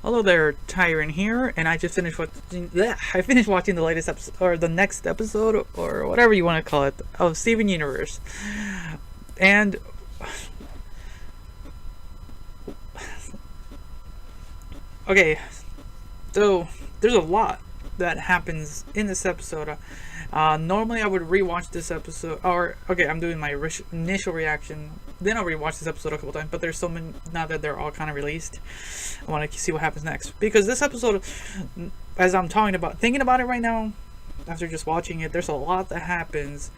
Hello there, Tyrant here, and I just finished watching. I finished watching the latest episode, or the next episode, or whatever you want to call it, of Steven Universe. And okay, so there's a lot that happens in this episode. Normally, I would rewatch this episode, or okay, I'm doing my initial reaction. Then I'll rewatch this episode a couple times. But there's so many now that they're all kind of released. I want to see what happens next because this episode, as I'm thinking about it right now, after just watching it, there's a lot that happens.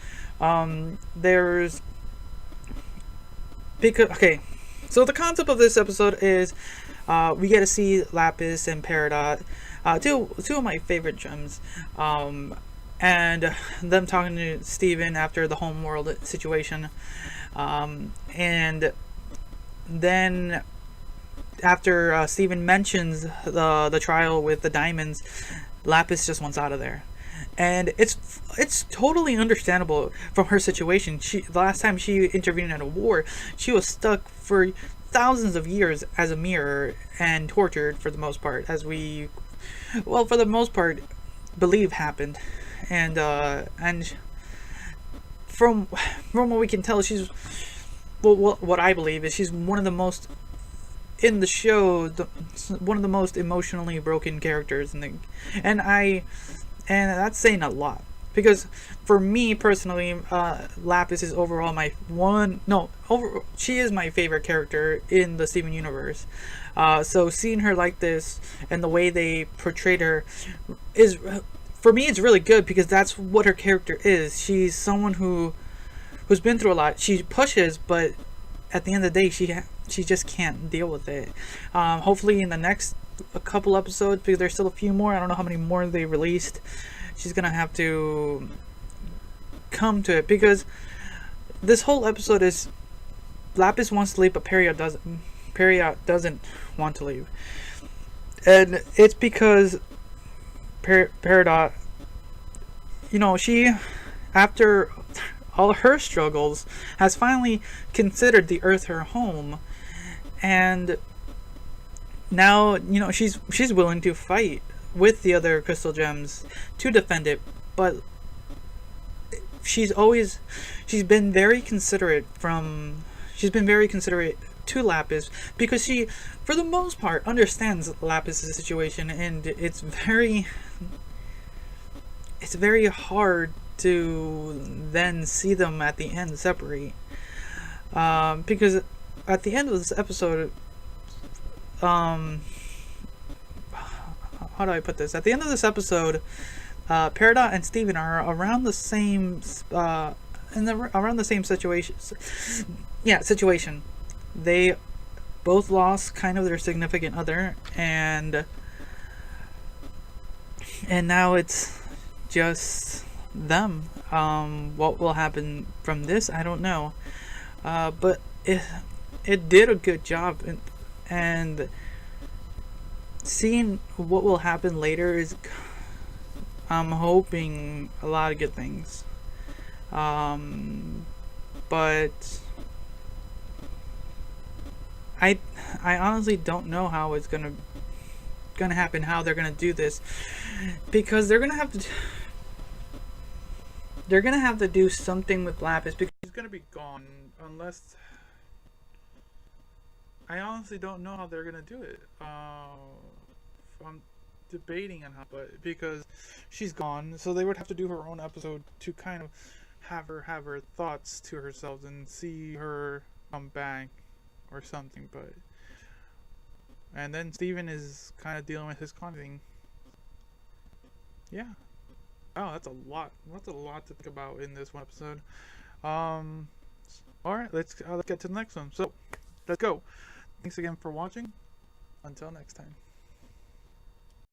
There's because okay, so the concept of this episode is we get to see Lapis and Peridot, two of my favorite gems. And them talking to Steven after the homeworld situation. And then after Steven mentions the trial with the diamonds, Lapis just wants out of there. And it's totally understandable from her situation. The last time she intervened in a war, she was stuck for thousands of years as a mirror and tortured for the most part, for the most part, believe happened. And from what we can tell, she's what I believe is she's one of the most in the show, one of the most emotionally broken characters and that's saying a lot because for me personally, Lapis is overall she is my favorite character in the Steven universe. So seeing her like this and the way they portrayed her is, for me, it's really good because that's what her character is. She's someone who's been through a lot. She pushes, but at the end of the day, she just can't deal with it. Hopefully, in the next a couple episodes, because there's still a few more. I don't know how many more they released. She's gonna have to come to it because this whole episode is Lapis wants to leave, but Peridot doesn't. Peridot doesn't want to leave, and it's because Peridot, she, after all her struggles, has finally considered the Earth her home, and now she's willing to fight with the other crystal gems to defend it, but she's been very considerate to Lapis because she, for the most part, understands Lapis' situation, and it's very hard to then see them at the end separate. Because at the end of this episode, how do I put this? At the end of this episode, Peridot and Steven are around the same around the same situation. Yeah, situation. They both lost kind of their significant other, and now it's just them. What will happen from this, I don't know. But it did a good job, and seeing what will happen later is, I'm hoping a lot of good things. But I honestly don't know how it's gonna happen, how they're gonna do this, because they're gonna have to do something with Lapis because he's gonna be gone unless, I honestly don't know how they're gonna do it. I'm debating on how, but because she's gone, so they would have to do her own episode to kind of have her thoughts to herself and see her come back or something. But and then Steven is kind of dealing with his con thing. Yeah. Oh, that's a lot. That's a lot to think about in this one episode. All right, let's get to the next one. So let's go. Thanks again for watching. Until next time.